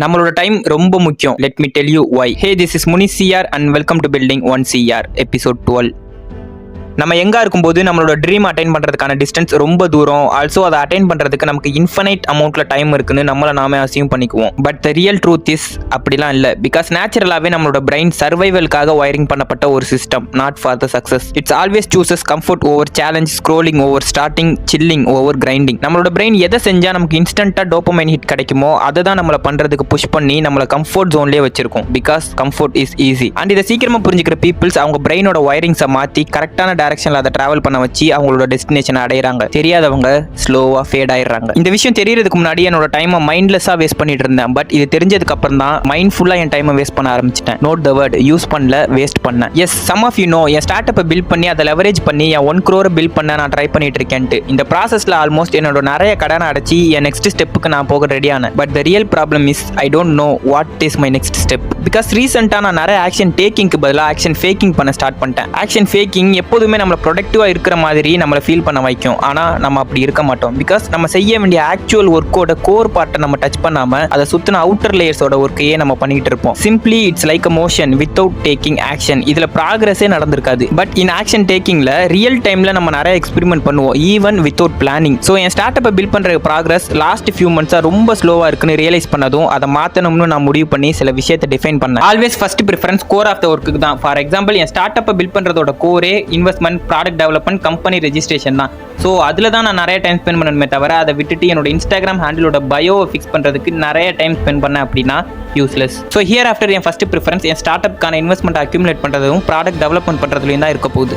நம்மளோட டைம் ரொம்ப முக்கியம். Let me tell you why. Hey, this is Muni CR and welcome to building 1 CR episode 12. நம்ம எங்கே இருக்கும்போது நம்மளோட ட்ரீம் அட்டைன் பண்ணுறதுக்கான டிஸ்டன்ஸ் ரொம்ப தூரம். ஆல்சோ அதை அட்டைன் பண்ணுறதுக்கு நமக்கு இன்ஃபனைட் அமௌண்ட்டில் டைம் இருக்குன்னு நம்மளை நாமே அசியூம் பண்ணிக்குவோம். But the real truth is அப்படிலாம் இல்லை. பிகாஸ் நேச்சுரலாகவே நம்மளோட பிரெயின் சர்வைவலுக்காக ஒயரிங் பண்ணப்பட்ட ஒரு system, not for the success. It's always சூசஸ் comfort over challenge, scrolling over starting, chilling over grinding. நம்மளோட பிரெயின் எதை செஞ்சால் நமக்கு இன்ஸ்டன்ட்டாக டோபமைன் ஹிட் கிடைக்குமோ அதை தான் நம்மளை பண்ணுறதுக்கு புஷ் பண்ணி நம்மளை கம்ஃபர்ட் ஜோன்லேயே வச்சிருக்கோம். Because comfort is easy. And இதை சீக்கிரமாக புரிஞ்சுக்கிற பீப்புள்ஸ் அவங்க பிரெயினோட ஒயரிங்ஸை மாற்றி கரெக்டான டைரக்ஷன்ல அதை டிராவல் பண்ண வச்சு அவங்களோட டெஸ்டினேஷன் அடையறாங்க. தெரியாதவங்க ஸ்லோவா ஃபேட் ஆயிடுறாங்க. இந்த விஷயம் தெரியறதுக்கு முன்னாடி என்னோட டைமை மைண்ட்லெஸ்ஸா வேஸ்ட் பண்ணிட்டு இருந்தேன். பட் இது தெரிஞ்சதுக்கு அப்புறம் தான் மைண்ட்ஃபுல்லா என் டைமை வேஸ்ட் பண்ண ஆரம்பிச்சிட்டேன். நோட் த வேர்ட், யூஸ் பண்ணல, வேஸ்ட் பண்ணேன். Yes, some of you know என் ஸ்டார்ட் அப்பை பில்ட் பண்ணி அதை லெவரேஜ் பண்ணி என் 1 crore பில்ட் பண்ண நான் ட்ரை பண்ணிட்டு இருக்கேன்ட்டு. இந்த ப்ராசஸ்ல ஆல்மோஸ்ட் என்னோட நிறைய கடனை அடைச்சி என் நெக்ஸ்ட் ஸ்டெப்புக்கு நான் போக ரெடியான. But the real problem is I don't know what is my next step. Because ரீசெண்டாக நான் நிறைய ஆக்ஷன் டேக்கிங்க்கு பதிலாக ஆக்ஷன் ஃபேக்கிங் பண்ண ஸ்டார்ட் பண்ணிட்டேன். ஆக்ஷன் ஃபேக்கிங் எப்போதுமே நம்மளை ப்ரொடக்டிவாக இருக்கிற மாதிரி நம்மளை ஃபீல் பண்ண வைக்கும். ஆனால் நம்ம அப்படி இருக்க மாட்டோம். பிகாஸ் நம்ம செய்ய வேண்டிய ஆக்சுவல் ஒர்க்கோட கோர் பார்ட்டை நம்ம டச் பண்ணாமல் அதை சுற்றின அவுட்டர் லேயர்ஸோட ஒர்க்கையே நம்ம பண்ணிட்டு இருப்போம். Simply it's like a motion without taking action. இதில் ப்ராக்ரஸே நடந்திருக்காது. பட் இன் ஆக்ஷன் டேக்கிங்கில் ரியல் டைமில் நம்ம நிறைய எக்ஸ்பெரிமெண்ட் பண்ணுவோம், ஈவன் வித்தவுட் பிளானிங். ஸோ என் ஸ்டார்ட் அப்பை பில்ட் பண்ணுற ப்ராக்ரஸ் லாஸ்ட் ஃபியூ மந்த்ஸாக ரொம்ப ஸ்லோவாக இருக்குன்னு ரியலைஸ் பண்ணதும் அதை மாற்றணும்னு நான் முடிவு பண்ணி சில விஷயத்தை டிஃபைன் பண்ணேன். Always first preference core of the work தான். ஃபார் எக்ஸாம்பிள், என் ஸ்டார்ட் அப்பை பில்ட் பண்ணுறதோட கோரே investment, product development, company registration தான். ஸோ அதில் தான் நான் நிறைய டைம் ஸ்பெண்ட் பண்ணணுமே தவிர அதை விட்டுட்டு என்னோட இன்ஸ்டாகிராம் ஹேண்டிலோட பயோவை ஃபிக்ஸ் பண்ணுறதுக்கு நிறைய டைம் ஸ்பெண்ட் பண்ணேன் அப்படின்னா யூஸ்லெஸ். ஸோ ஹியர் ஆஃப்டர் என் ஃபர்ஸ்ட் ப்ரிஃபரன்ஸ் என் ஸ்டார்ட் அப்கான இன்வெஸ்ட்மெண்ட் அக்யூமுலேட் பண்ணுறதும் ப்ராடக்ட் டெவலப்மெண்ட் பண்ணுறதுலையும் தான் இருக்க போகுது.